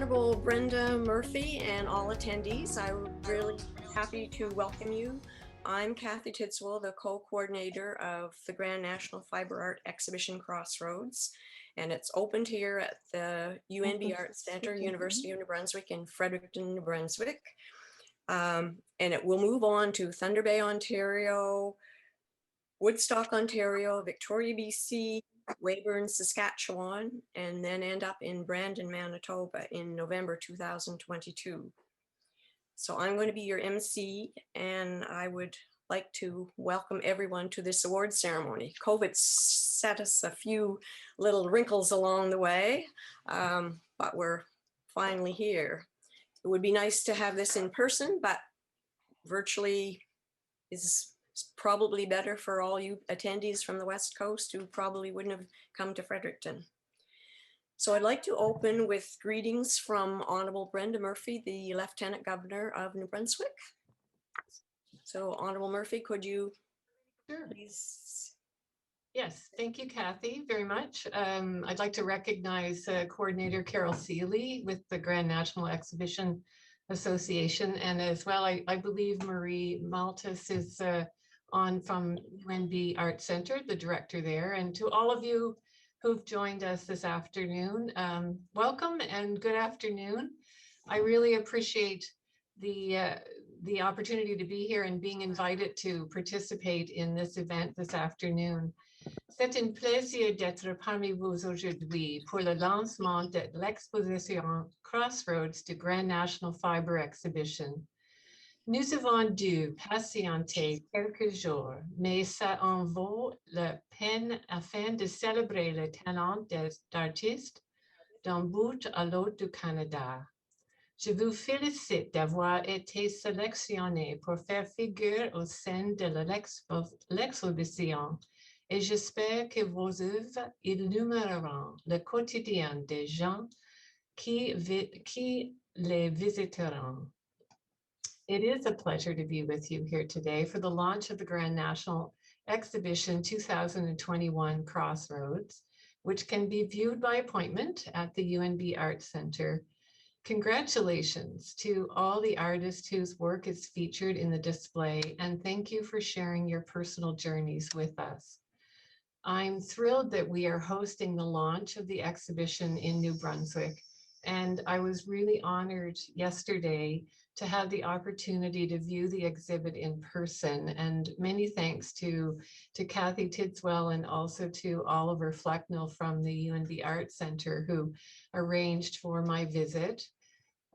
Honorable Brenda Murphy and all attendees. I'm really happy to welcome you. I'm Kathy Tidswell, the co-coordinator of the Grand National Fiber Art Exhibition Crossroads, and it's opened here at the UNB Arts Center, University of New Brunswick in Fredericton, New Brunswick. And it will move on to Thunder Bay, Ontario, Woodstock, Ontario, Victoria, BC, Weyburn, Saskatchewan, and then end up in Brandon, Manitoba in November 2022. So I'm going to be your MC, and I would like to welcome everyone to this award ceremony. COVID set us a few little wrinkles along the way, but we're finally here. It would be nice to have this in person, but virtually is probably better for all you attendees from the West Coast who probably wouldn't have come to Fredericton. So I'd like to open with greetings from Honorable Brenda Murphy, the Lieutenant Governor of New Brunswick. So Honorable Murphy, could you please? Yes, thank you, Kathy, very much. I'd like to recognize Coordinator Carol Seeley with the Grand National Exhibition Association, and as well, I believe Marie Maltus is on from UNB Art Center, the director there. And to all of you who've joined us this afternoon, welcome and good afternoon. I really appreciate the opportunity to be here and being invited to participate in this event this afternoon. C'est un plaisir d'être parmi vous aujourd'hui pour le lancement de l'exposition Crossroads du Grand National Fiber Exhibition. Nous avons dû patienter quelques jours, mais ça en vaut la peine afin de célébrer le talent des artistes d'un bout à l'autre du Canada. Je vous félicite d'avoir été sélectionné pour faire figure au sein de l'exposition et j'espère que vos œuvres illumineront le quotidien des gens qui les visiteront. It is a pleasure to be with you here today for the launch of the Grand National Exhibition 2021 Crossroads, which can be viewed by appointment at the UNB Arts Center. Congratulations to all the artists whose work is featured in the display, and thank you for sharing your personal journeys with us. I'm thrilled that we are hosting the launch of the exhibition in New Brunswick, and I was really honored yesterday to have the opportunity to view the exhibit in person. And many thanks to Kathy Tidswell and also to Oliver Flecknell from the UNB Arts Center who arranged for my visit.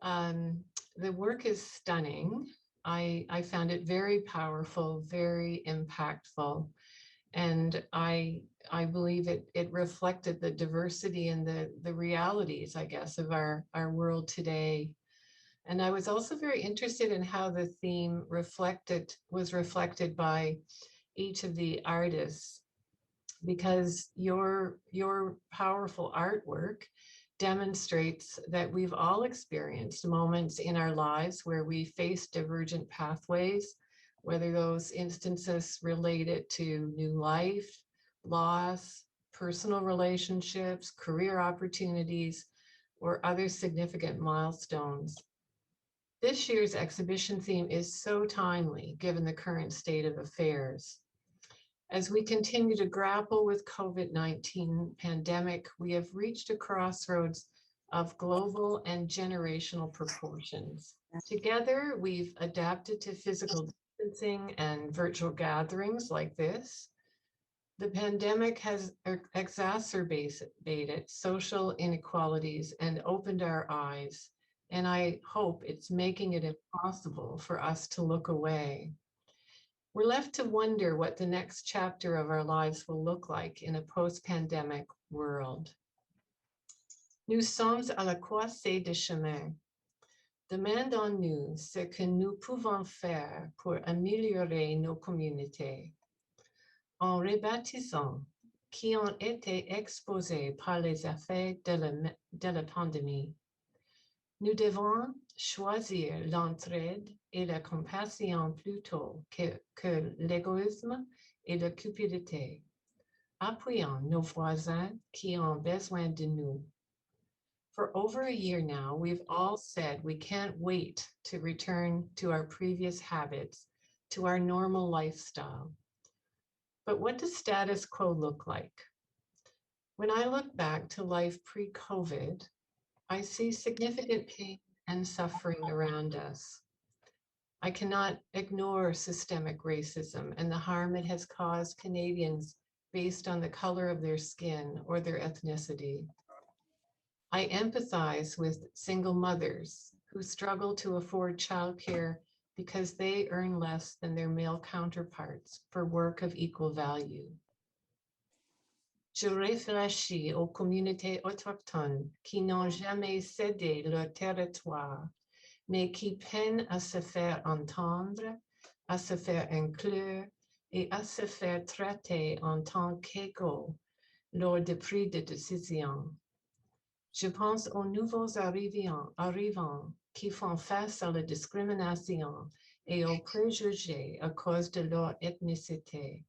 The work is stunning. I found it very powerful, very impactful. And I believe it reflected the diversity and the realities, I guess, of our world today. And I was also very interested in how the theme was reflected by each of the artists, because your powerful artwork demonstrates that we've all experienced moments in our lives where we face divergent pathways, whether those instances related to new life, loss, personal relationships, career opportunities, or other significant milestones. This year's exhibition theme is so timely given the current state of affairs. As we continue to grapple with COVID-19 pandemic, we have reached a crossroads of global and generational proportions. Together, we've adapted to physical distancing and virtual gatherings like this. The pandemic has exacerbated social inequalities and opened our eyes, and I hope it's making it impossible for us to look away. We're left to wonder what the next chapter of our lives will look like in a post-pandemic world. Nous sommes à la croisée des chemins. Demandons-nous ce que nous pouvons faire pour améliorer nos communautés. En rebaptisant qui ont été exposés par les effets de la pandémie, nous devons choisir l'entraide et la compassion plutôt que l'égoïsme et la cupidité. Appuyons nos voisins qui ont besoin de nous. For over a year now, we've all said we can't wait to return to our previous habits, to our normal lifestyle. But what does status quo look like? When I look back to life pre-COVID, I see significant pain and suffering around us. I cannot ignore systemic racism and the harm it has caused Canadians based on the color of their skin or their ethnicity. I empathize with single mothers who struggle to afford childcare because they earn less than their male counterparts for work of equal value. Je réfléchis aux communautés autochtones qui n'ont jamais cédé leur territoire, mais qui peinent à se faire entendre, à se faire inclure et à se faire traiter en tant qu'égaux lors des prises de décision. Je pense aux nouveaux arrivants qui font face à la discrimination et aux préjugés à cause de leur ethnicité.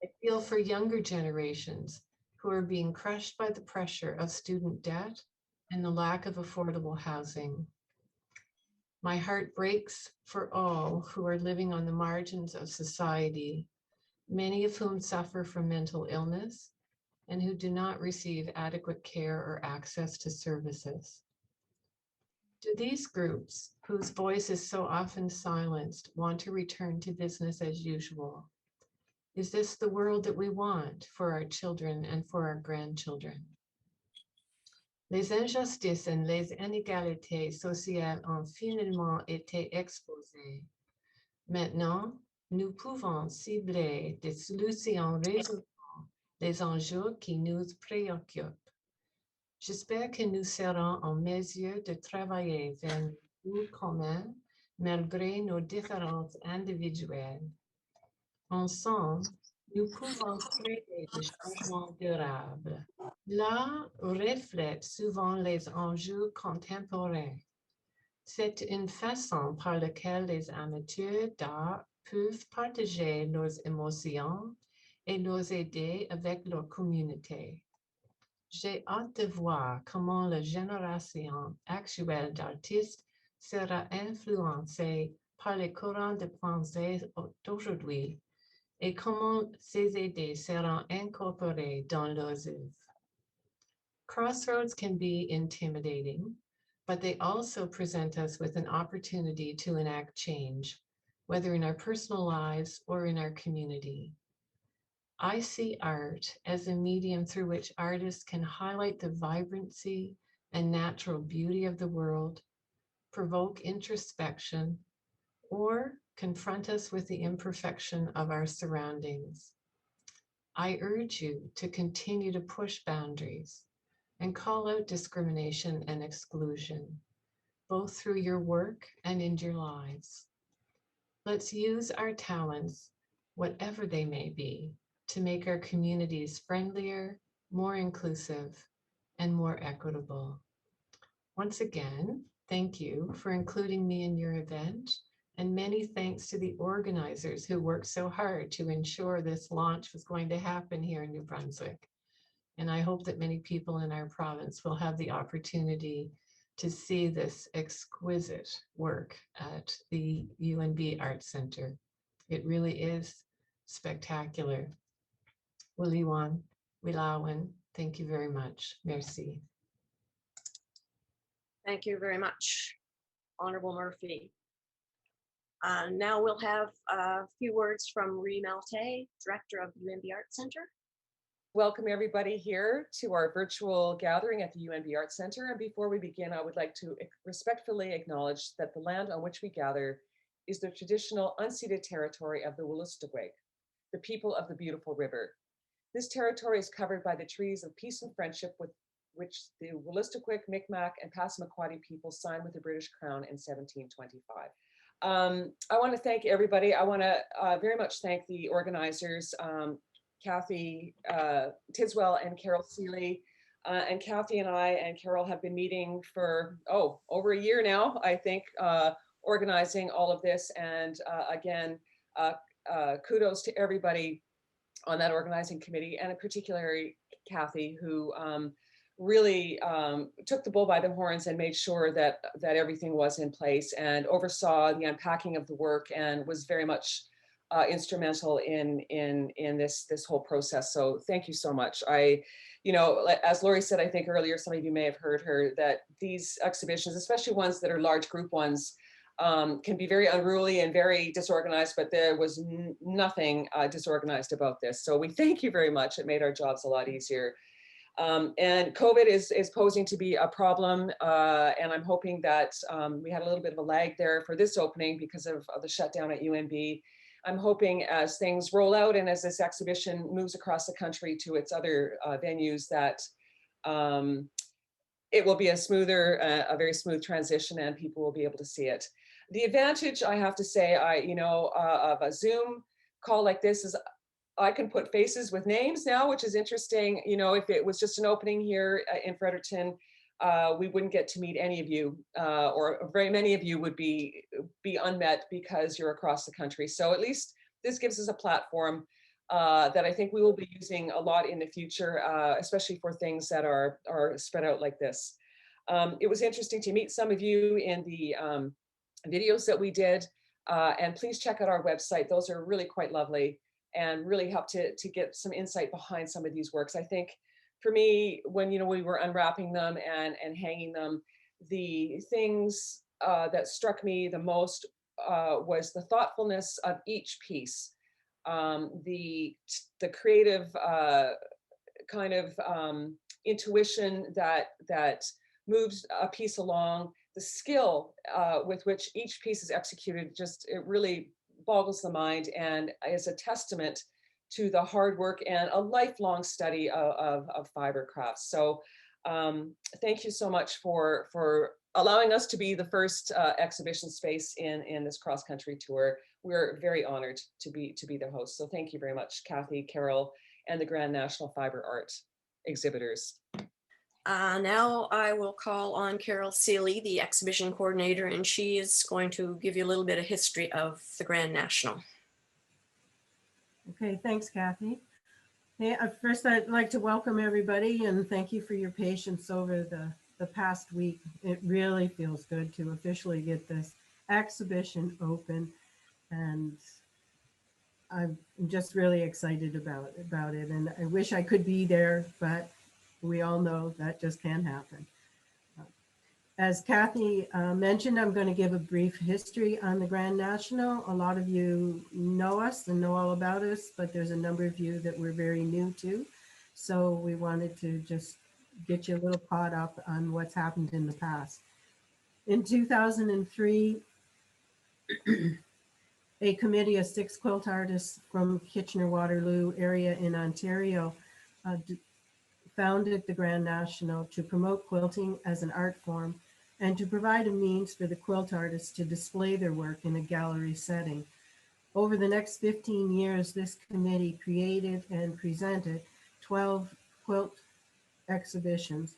I feel for younger generations who are being crushed by the pressure of student debt and the lack of affordable housing. My heart breaks for all who are living on the margins of society, many of whom suffer from mental illness and who do not receive adequate care or access to services. Do these groups, whose voice is so often silenced, want to return to business as usual? Is this the world that we want for our children and for our grandchildren? Les injustices et les inégalités sociales ont finalement été exposées. Maintenant, nous pouvons cibler des solutions résolvant les enjeux qui nous préoccupent. J'espère que nous serons en mesure de travailler vers un but commun malgré nos différences individuelles. Ensemble, nous pouvons créer des changements durables. L'art reflète souvent les enjeux contemporains. C'est une façon par laquelle les amateurs d'art peuvent partager leurs émotions et les aider avec leur communauté. J'ai hâte de voir comment la génération actuelle d'artistes sera influencée par les courants de pensée d'aujourd'hui et comment ces idées seront incorporées dans leurs œuvres. Crossroads can be intimidating, but they also present us with an opportunity to enact change, whether in our personal lives or in our community. I see art as a medium through which artists can highlight the vibrancy and natural beauty of the world, provoke introspection, or confront us with the imperfection of our surroundings. I urge you to continue to push boundaries and call out discrimination and exclusion, both through your work and in your lives. Let's use our talents, whatever they may be, to make our communities friendlier, more inclusive, and more equitable. Once again, thank you for including me in your event, and many thanks to the organizers who worked so hard to ensure this launch was going to happen here in New Brunswick. And I hope that many people in our province will have the opportunity to see this exquisite work at the UNB Arts Center. It really is spectacular. Wiliwan, Wilawan, thank you very much. Merci. Thank you very much, Honorable Murphy. Now we'll have a few words from Ree Malte, Director of the UNB Arts Center. Welcome everybody here to our virtual gathering at the UNB Arts Center. And before we begin, I would like to respectfully acknowledge that the land on which we gather is the traditional unceded territory of the Wolastoqiyik, the people of the beautiful river. This territory is covered by the treaties of peace and friendship with which the Wolastoqiyik, Mi'kmaq, and Passamaquoddy people signed with the British Crown in 1725. I want to thank everybody. I want to very much thank the organizers, Kathy Tidswell and Carol Seeley. And Kathy and I and Carol have been meeting for, over a year now, I think, organizing all of this. And again, kudos to everybody on that organizing committee, and in particular Kathy, who really took the bull by the horns and made sure that everything was in place and oversaw the unpacking of the work and was very much instrumental in this whole process. So thank you so much. As Lori said, I think earlier, some of you may have heard her, that these exhibitions, especially ones that are large group ones, can be very unruly and very disorganized, but there was nothing disorganized about this. So we thank you very much. It made our jobs a lot easier. And COVID is posing to be a problem, and I'm hoping that we had a little bit of a lag there for this opening because of the shutdown at UNB. I'm hoping as things roll out and as this exhibition moves across the country to its other venues that it will be a very smooth transition and people will be able to see it. The advantage, I have to say, of a Zoom call like this is I can put faces with names now, which is interesting. If it was just an opening here in Fredericton, we wouldn't get to meet any of you, or very many of you would be unmet because you're across the country. So at least this gives us a platform that I think we will be using a lot in the future, especially for things that are spread out like this. It was interesting to meet some of you in the videos that we did, and please check out our website. Those are really quite lovely and really help to get some insight behind some of these works. I think for me, when we were unwrapping them and hanging them, the things that struck me the most was the thoughtfulness of each piece, the creative kind of intuition that moves a piece along, the skill with which each piece is executed. It really boggles the mind and is a testament to the hard work and a lifelong study of fiber crafts. So thank you so much for allowing us to be the first exhibition space in this cross-country tour. We're very honored to be the host. So thank you very much, Kathy, Carol, and the Grand National Fiber Art exhibitors. Now I will call on Carol Seeley, the exhibition coordinator, and she is going to give you a little bit of history of the Grand National. Okay, thanks, Kathy. Hey, first I'd like to welcome everybody and thank you for your patience over the past week. It really feels good to officially get this exhibition open, and I'm just really excited about it. And I wish I could be there, but we all know that just can't happen. As Kathy mentioned, I'm going to give a brief history on the Grand National. A lot of you know us and know all about us, but there's a number of you that we're very new to. So we wanted to just get you a little caught up on what's happened in the past. In 2003, a committee of 6 quilt artists from Kitchener-Waterloo area in Ontario founded the Grand National to promote quilting as an art form and to provide a means for the quilt artists to display their work in a gallery setting. Over the next 15 years, this committee created and presented 12 quilt exhibitions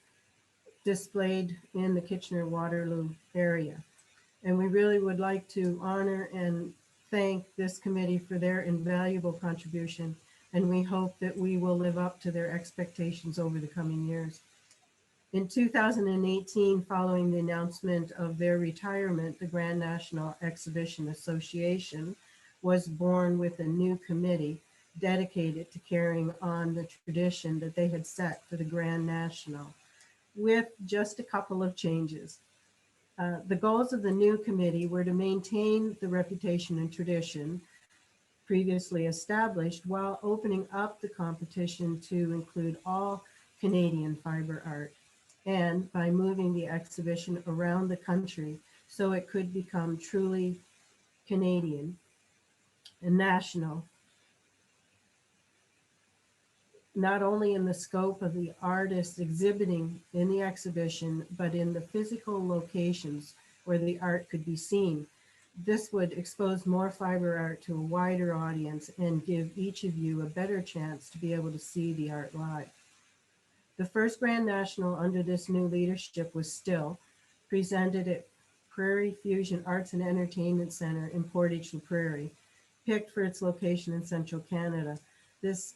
displayed in the Kitchener-Waterloo area. And we really would like to honor and thank this committee for their invaluable contribution, and we hope that we will live up to their expectations over the coming years. In 2018, following the announcement of their retirement, the Grand National Exhibition Association was born with a new committee dedicated to carrying on the tradition that they had set for the Grand National, with just a couple of changes. The goals of the new committee were to maintain the reputation and tradition previously established while opening up the competition to include all Canadian fiber art, and by moving the exhibition around the country so it could become truly Canadian and national, not only in the scope of the artists exhibiting in the exhibition, but in the physical locations where the art could be seen. This would expose more fiber art to a wider audience and give each of you a better chance to be able to see the art live. The first Grand National under this new leadership was still presented at Prairie Fusion Arts and Entertainment Center in Portage la Prairie, picked for its location in central Canada. This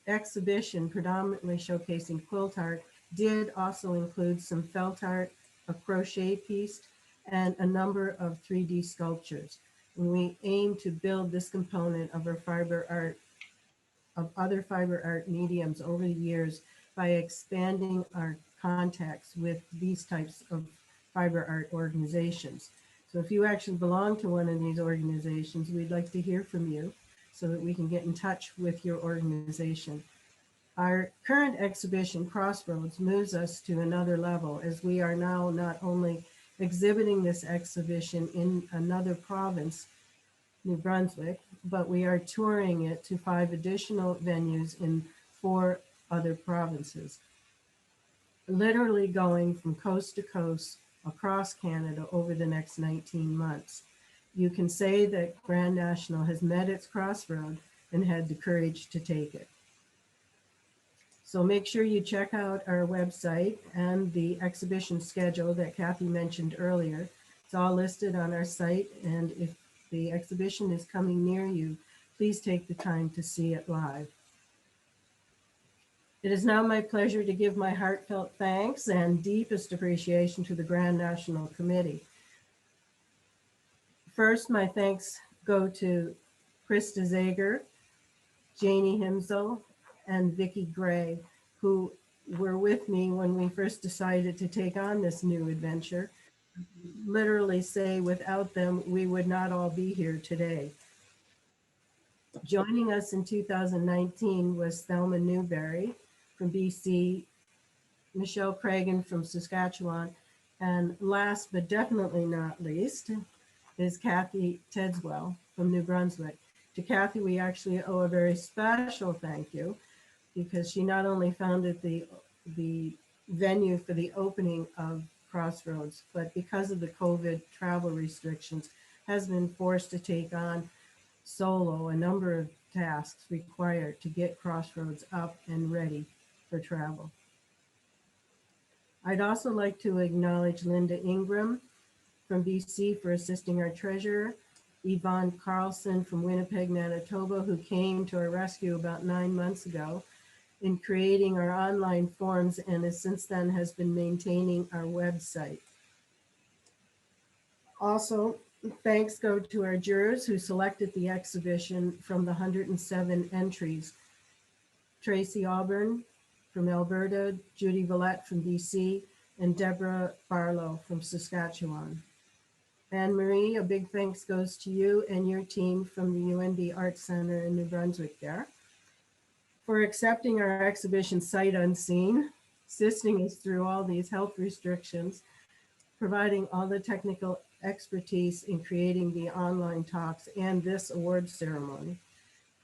exhibition, predominantly showcasing quilt art did also include some felt art, a crochet piece, and a number of 3D sculptures. And we aim to build this component of our fiber art, of other fiber art mediums over the years by expanding our contacts with these types of fiber art organizations. So if you actually belong to one of these organizations, we'd like to hear from you so that we can get in touch with your organization. Our current exhibition, Crossroads, moves us to another level as we are now not only exhibiting this exhibition in another province, New Brunswick, but we are touring it to 5 additional venues in 4 other provinces, literally going from coast to coast across Canada over the next 19 months. You can say that Grand National has met its crossroad and had the courage to take it. So make sure you check out our website and the exhibition schedule that Kathy mentioned earlier. It's all listed on our site, and if the exhibition is coming near you, please take the time to see it live. It is now my pleasure to give my heartfelt thanks and deepest appreciation to the Grand National Committee. First, my thanks go to Krista Zager, Janie Himsel, and Vicki Gray, who were with me when we first decided to take on this new adventure. Literally say without them, we would not all be here today. Joining us in 2019 was Thelma Newberry from BC, Michelle Cragen from Saskatchewan, and last but definitely not least is Kathy Tedswell from New Brunswick. To Kathy, we actually owe a very special thank you because she not only founded the venue for the opening of Crossroads, but because of the COVID travel restrictions, has been forced to take on solo a number of tasks required to get Crossroads up and ready for travel. I'd also like to acknowledge Linda Ingram from BC for assisting our treasurer, Yvonne Carlson from Winnipeg, Manitoba, who came to our rescue about 9 months ago in creating our online forms and has since then has been maintaining our website. Also, thanks go to our jurors who selected the exhibition from the 107 entries. Tracy Auburn from Alberta, Judy Villette from BC, and Deborah Barlow from Saskatchewan. Anne-Marie, a big thanks goes to you and your team from the UNB Arts Center in New Brunswick there for accepting our exhibition sight unseen, assisting us through all these health restrictions, providing all the technical expertise in creating the online talks and this award ceremony.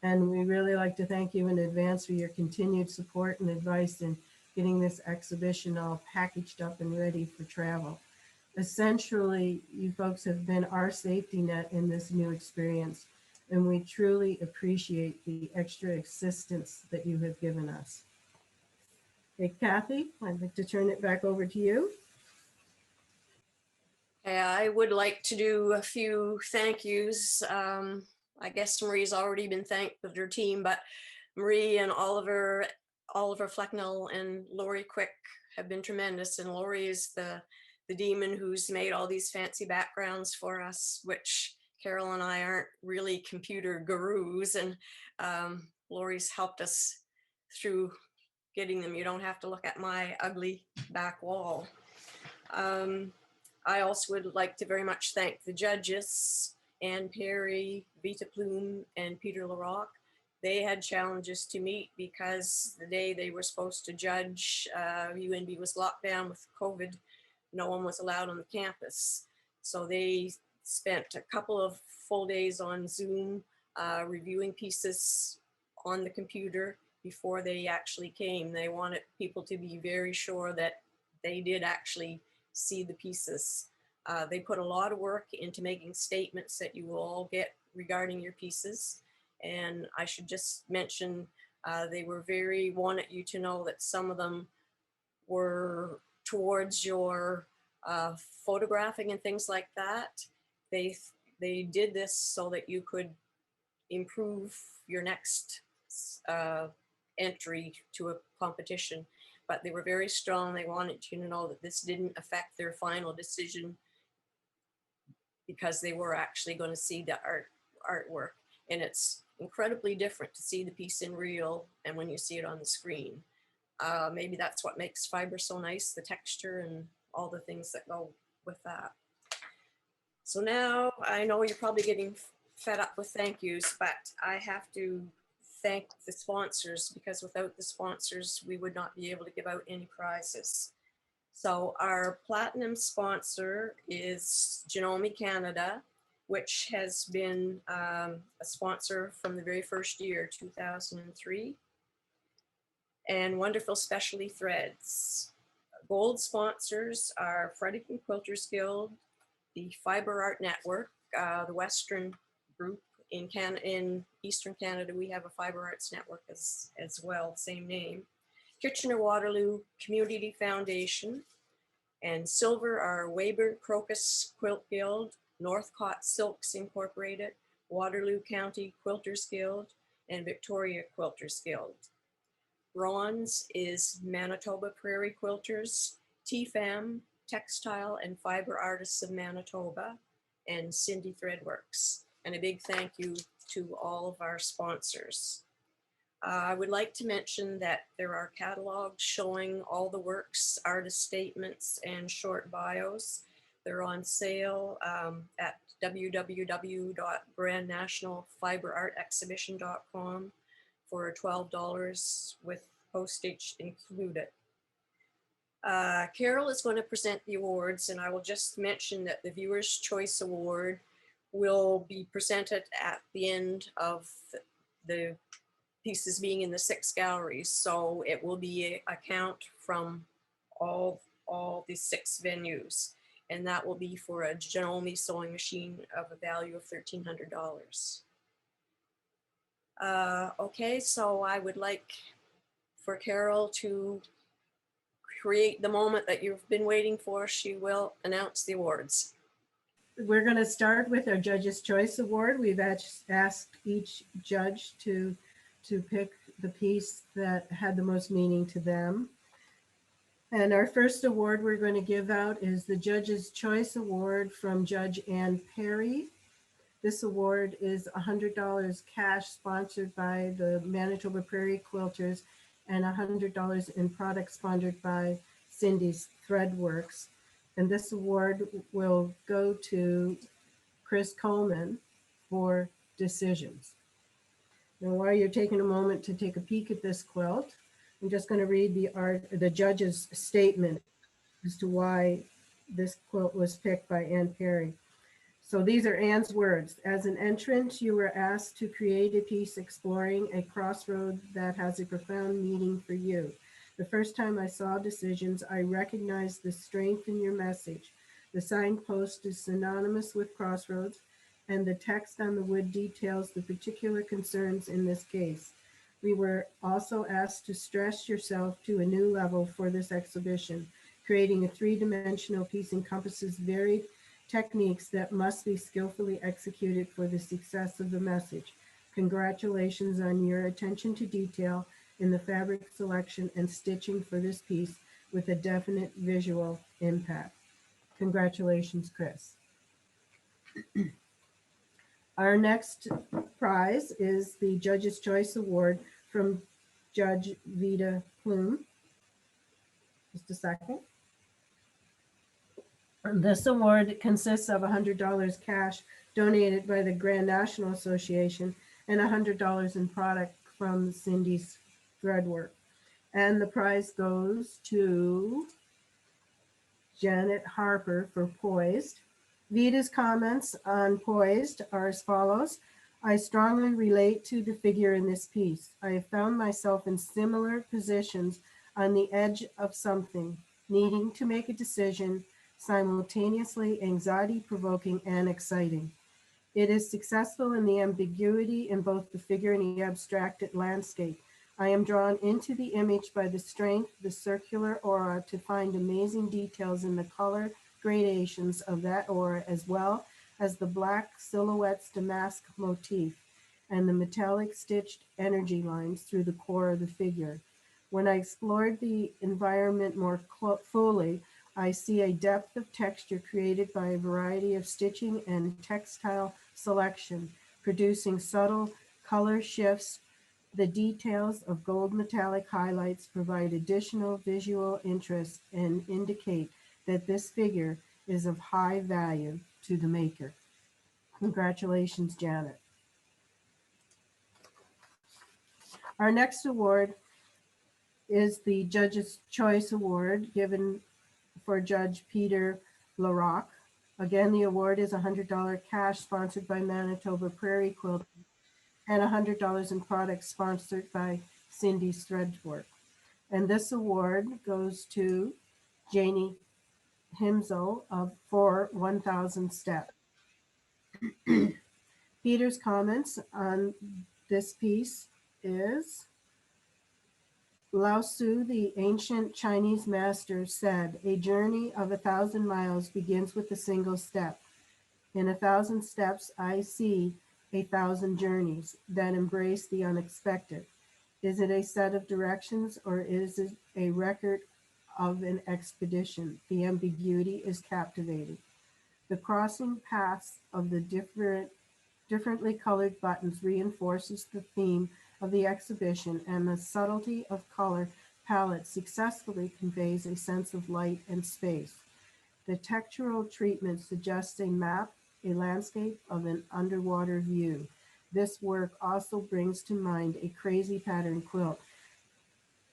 And we really like to thank you in advance for your continued support and advice in getting this exhibition all packaged up and ready for travel. Essentially, you folks have been our safety net in this new experience, and we truly appreciate the extra assistance that you have given us. Hey, Kathy, I'd like to turn it back over to you. I would like to do a few thank yous. I guess Marie's already been thanked with her team, but Marie and Oliver Flecknell and Lori Quick have been tremendous. And Lori is the demon who's made all these fancy backgrounds for us, which Carol and I aren't really computer gurus. And Lori's helped us through getting them. You don't have to look at my ugly back wall. I also would like to very much thank the judges, Anne Perry, Vita Plume, and Peter Larocque. They had challenges to meet because the day they were supposed to judge, UNB was locked down with COVID. No one was allowed on the campus. So they spent a couple of full days on Zoom reviewing pieces on the computer before they actually came. They wanted people to be very sure that they did actually see the pieces. They put a lot of work into making statements that you will all get regarding your pieces. And I should just mention, they were wanted you to know that some of them were towards your photographing and things like that. They did this so that you could improve your next entry to a competition. but they were very strong. They wanted you to know that this didn't affect their final decision because they were actually going to see the artwork. And it's incredibly different to see the piece in real and when you see it on the screen. Maybe that's what makes fiber so nice, the texture and all the things that go with that. So now I know you're probably getting fed up with thank yous, but I have to thank the sponsors, because without the sponsors, we would not be able to give out any prizes. So our platinum sponsor is JANOME Canada, which has been a sponsor from the very first year, 2003. And Wonderfil Specialty Threads. Gold sponsors are Fredericton Quilters Guild, the Fiber Art Network, the Western group in Eastern Canada. We have a Fiber Arts Network as well, same name. Kitchener-Waterloo Community Foundation, and silver are Weyburn Crocus Quilt Guild, Northcott Silks Incorporated, Waterloo County Quilters Guild, and Victoria Quilters Guild. Bronze is Manitoba Prairie Quilters, TFAM, Textile and Fiber Artists of Manitoba, and Cindy Threadworks. And a big thank you to all of our sponsors. I would like to mention that there are catalogs showing all the works, artist statements, and short bios. They're on sale at www.grandnationalfiberartexhibition.com for $12 with postage included. Carol is going to present the awards, and I will just mention that the Viewer's Choice Award will be presented at the end of the pieces being in the 6 galleries. So it will be a count from all the 6 venues, and that will be for a JANOME sewing machine of a value of $1,300. Okay, so I would like for Carol to create the moment that you've been waiting for. She will announce the awards. We're going to start with our Judge's Choice Award. We've asked each judge to pick the piece that had the most meaning to them. And our first award we're going to give out is the Judge's Choice Award from Judge Ann Perry. This award is $100 cash sponsored by the Manitoba Prairie Quilters and $100 in products sponsored by Cindy's Threadworks. And this award will go to Chris Coleman for decisions. Now, while you're taking a moment to take a peek at this quilt, I'm just going to read the judge's statement as to why this quilt was picked by Ann Perry. So these are Ann's words. As an entrant, you were asked to create a piece exploring a crossroad that has a profound meaning for you. The first time I saw decisions, I recognized the strength in your message. The signpost is synonymous with crossroads, and the text on the wood details the particular concerns in this case. We were also asked to stress yourself to a new level for this exhibition. Creating a 3-dimensional piece encompasses varied techniques that must be skillfully executed for the success of the message. Congratulations on your attention to detail in the fabric selection and stitching for this piece with a definite visual impact. Congratulations, Chris. Our next prize is the Judge's Choice Award from Judge Vita Plume. Just a second. This award consists of $100 cash donated by the Grand National Association and $100 in product from Cindy's Threadwork. And the prize goes to Janet Harper for Poised. Vita's comments on Poised are as follows. I strongly relate to the figure in this piece. I have found myself in similar positions on the edge of something, needing to make a decision, simultaneously anxiety-provoking and exciting. It is successful in the ambiguity in both the figure and the abstracted landscape. I am drawn into the image by the strength, the circular aura, to find amazing details in the color gradations of that aura, as well as the black silhouette's damask motif and the metallic stitched energy lines through the core of the figure. When I explored the environment more fully, I see a depth of texture created by a variety of stitching and textile selection, producing subtle color shifts. The details of gold metallic highlights provide additional visual interest and indicate that this figure is of high value to the maker. Congratulations, Janet. Our next award is the Judge's Choice Award given for Judge Peter LaRocque. Again, the award is $100 cash sponsored by Manitoba Prairie Quilt and $100 in products sponsored by Cindy's Threadwork. And this award goes to Janie Himzo for 1,000 Steps. Peter's comments on this piece is, Lao Tzu, the ancient Chinese master, said, "A journey of 1,000 miles begins with a single step. In 1,000 steps, I see 1,000 journeys that embrace the unexpected. Is it a set of directions or is it a record of an expedition? The ambiguity is captivating. The crossing paths of the differently colored buttons reinforces the theme of the exhibition, and the subtlety of color palette successfully conveys a sense of light and space. The textural treatment suggests a map, a landscape of an underwater view. This work also brings to mind a crazy pattern quilt,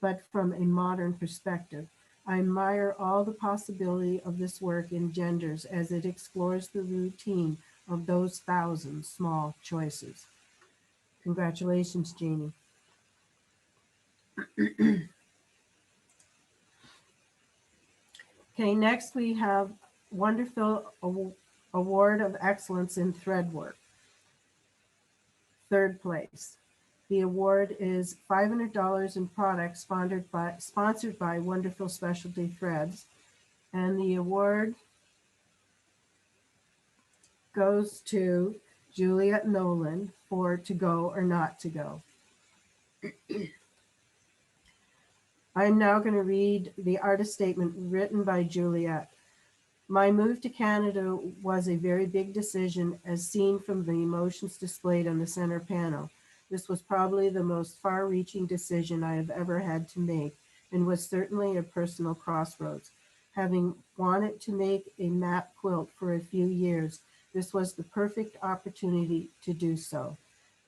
but from a modern perspective. I admire all the possibility of this work engenders as it explores the routine of those 1,000 small choices." Congratulations, Jeannie. Okay, next we have Wonderfil Award of Excellence in Threadwork. Third place. The award is $500 in products sponsored by Wonderfil Specialty Threads. And the award goes to Juliet Nolan for To Go or Not to Go. I'm now going to read the artist statement written by Juliet. My move to Canada was a very big decision as seen from the emotions displayed on the center panel. This was probably the most far-reaching decision I have ever had to make and was certainly a personal crossroads. Having wanted to make a map quilt for a few years, this was the perfect opportunity to do so.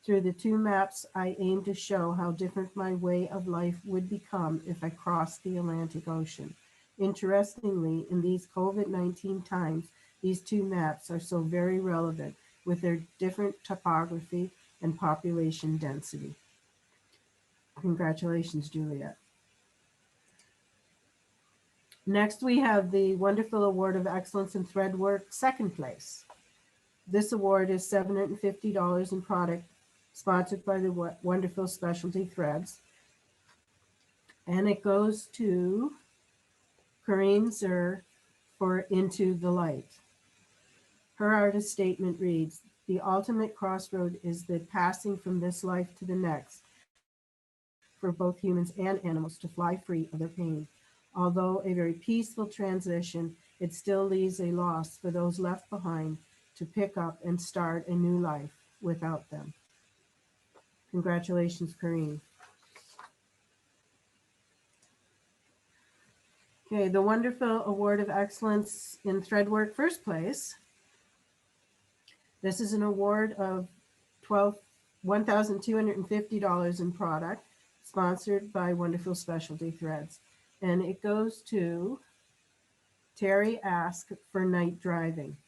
Through the two maps, I aimed to show how different my way of life would become if I crossed the Atlantic Ocean. Interestingly, in these COVID-19 times, these two maps are so very relevant with their different topography and population density. Congratulations, Juliet. Next, we have the Wonderfil Award of Excellence in Threadwork, second place. This award is $750 in product, sponsored by the Wonderfil Specialty Threads. And it goes to Corinne Zur for Into the Light. Her artist statement reads, "The ultimate crossroad is the passing from this life to the next for both humans and animals to fly free of their pain. Although a very peaceful transition, it still leaves a loss for those left behind to pick up and start a new life without them." Congratulations, Corinne. Okay, the Wonderfil Award of Excellence in Threadwork, first place. This is an award of $1,250 in product, sponsored by Wonderfil Specialty Threads. And it goes to Terry Ask for Night Driving.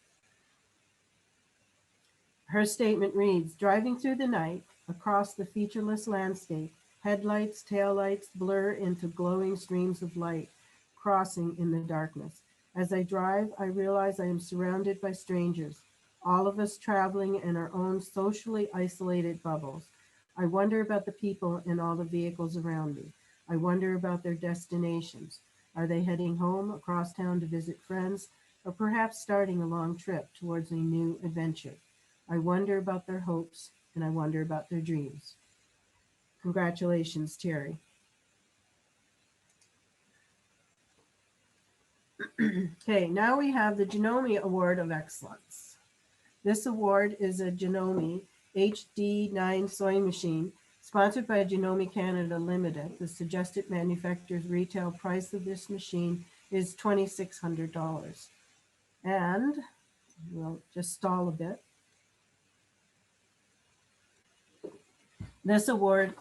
Her statement reads, "Driving through the night, across the featureless landscape, headlights, taillights blur into glowing streams of light, crossing in the darkness. As I drive, I realize I am surrounded by strangers, all of us traveling in our own socially isolated bubbles. I wonder about the people in all the vehicles around me. I wonder about their destinations. Are they heading home across town to visit friends, or perhaps starting a long trip towards a new adventure? I wonder about their hopes, and I wonder about their dreams." Congratulations, Terry. Okay, now we have the JANOME Award of Excellence. This award is a JANOME HD9 sewing machine sponsored by JANOME Canada Limited. The suggested manufacturer's retail price of this machine is $2,600. And we'll just stall a bit. This award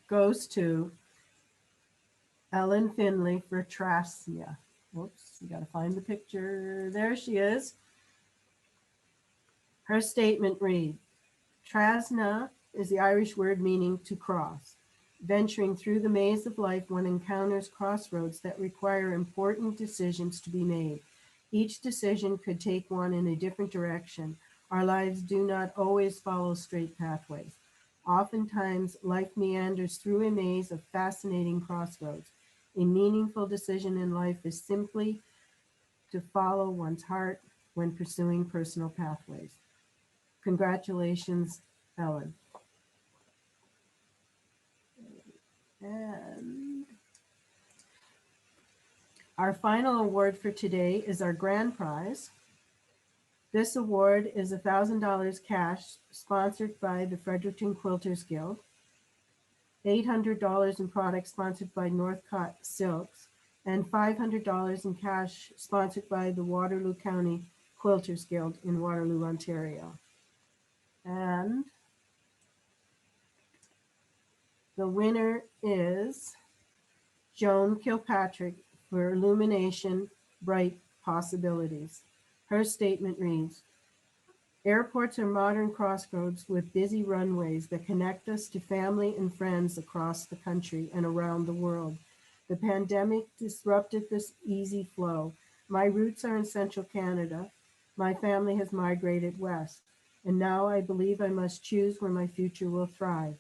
goes to Ellen Finley for Trasnia. Whoops, you got to find the picture. There she is. Her statement reads, Trasna is the Irish word meaning to cross. Venturing through the maze of life, one encounters crossroads that require important decisions to be made. Each decision could take one in a different direction. Our lives do not always follow straight pathways. Oftentimes, life meanders through a maze of fascinating crossroads. A meaningful decision in life is simply to follow one's heart when pursuing personal pathways. Congratulations, Ellen. And our final award for today is our grand prize. This award is $1,000 cash sponsored by the Fredericton Quilters Guild, $800 in products sponsored by Northcott Silks, and $500 in cash sponsored by the Waterloo County Quilters Guild in Waterloo, Ontario. And the winner is Joan Kilpatrick for Illumination Bright Possibilities. Her statement reads, airports are modern crossroads with busy runways that connect us to family and friends across the country and around the world. The pandemic disrupted this easy flow. My roots are in central Canada. My family has migrated west, and now I believe I must choose where my future will thrive.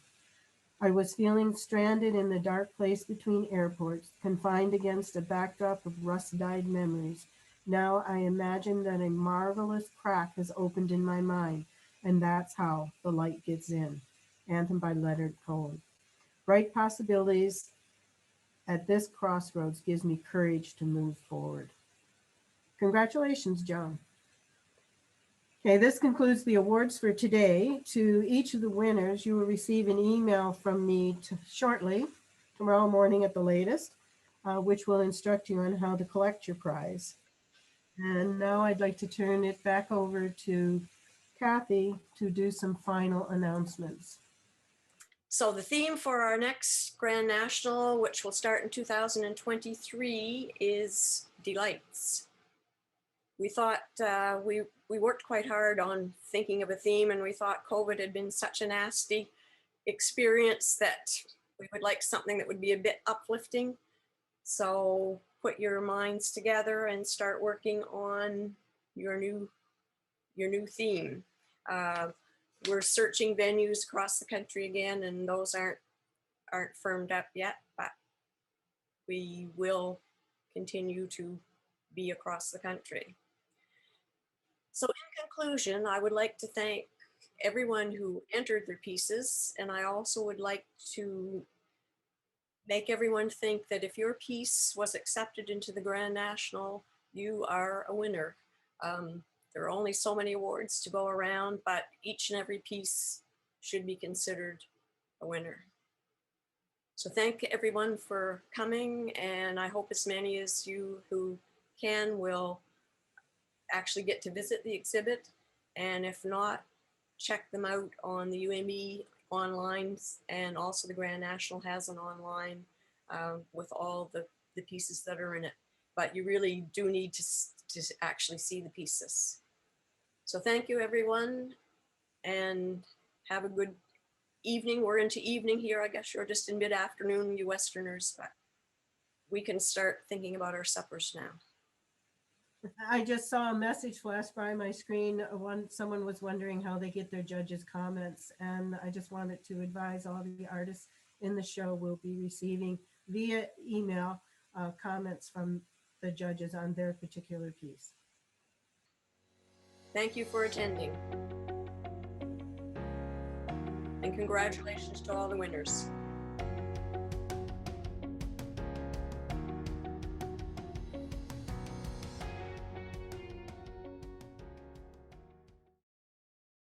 I was feeling stranded in the dark place between airports, confined against a backdrop of rust-dyed memories. Now I imagine that a marvelous crack has opened in my mind, and that's how the light gets in. Anthem by Leonard Cohen. Bright possibilities at this crossroads gives me courage to move forward. Congratulations, Joan. Okay, this concludes the awards for today. To each of the winners, you will receive an email from me shortly, tomorrow morning at the latest, which will instruct you on how to collect your prize. And now I'd like to turn it back over to Kathy to do some final announcements. So the theme for our next Grand National, which will start in 2023, is delights. We thought we worked quite hard on thinking of a theme, and we thought COVID had been such a nasty experience that we would like something that would be a bit uplifting. So put your minds together and start working on your new theme. We're searching venues across the country again, and those aren't firmed up yet, but we will continue to be across the country. So in conclusion, I would like to thank everyone who entered their pieces, and I also would like to make everyone think that if your piece was accepted into the Grand National, you are a winner. There are only so many awards to go around, but each and every piece should be considered a winner. So thank everyone for coming, and I hope as many as you who can will actually get to visit the exhibit, and if not, check them out on the UME online, and also the Grand National has an online with all the pieces that are in it. But you really do need to actually see the pieces. So thank you, everyone, and have a good evening. We're into evening here. I guess you're just in mid-afternoon, you Westerners, but we can start thinking about our suppers now. I just saw a message flash by my screen. Someone was wondering how they get their judges' comments, and I just wanted to advise all the artists in the show will be receiving via email comments from the judges on their particular piece. Thank you for attending. And congratulations to all the winners.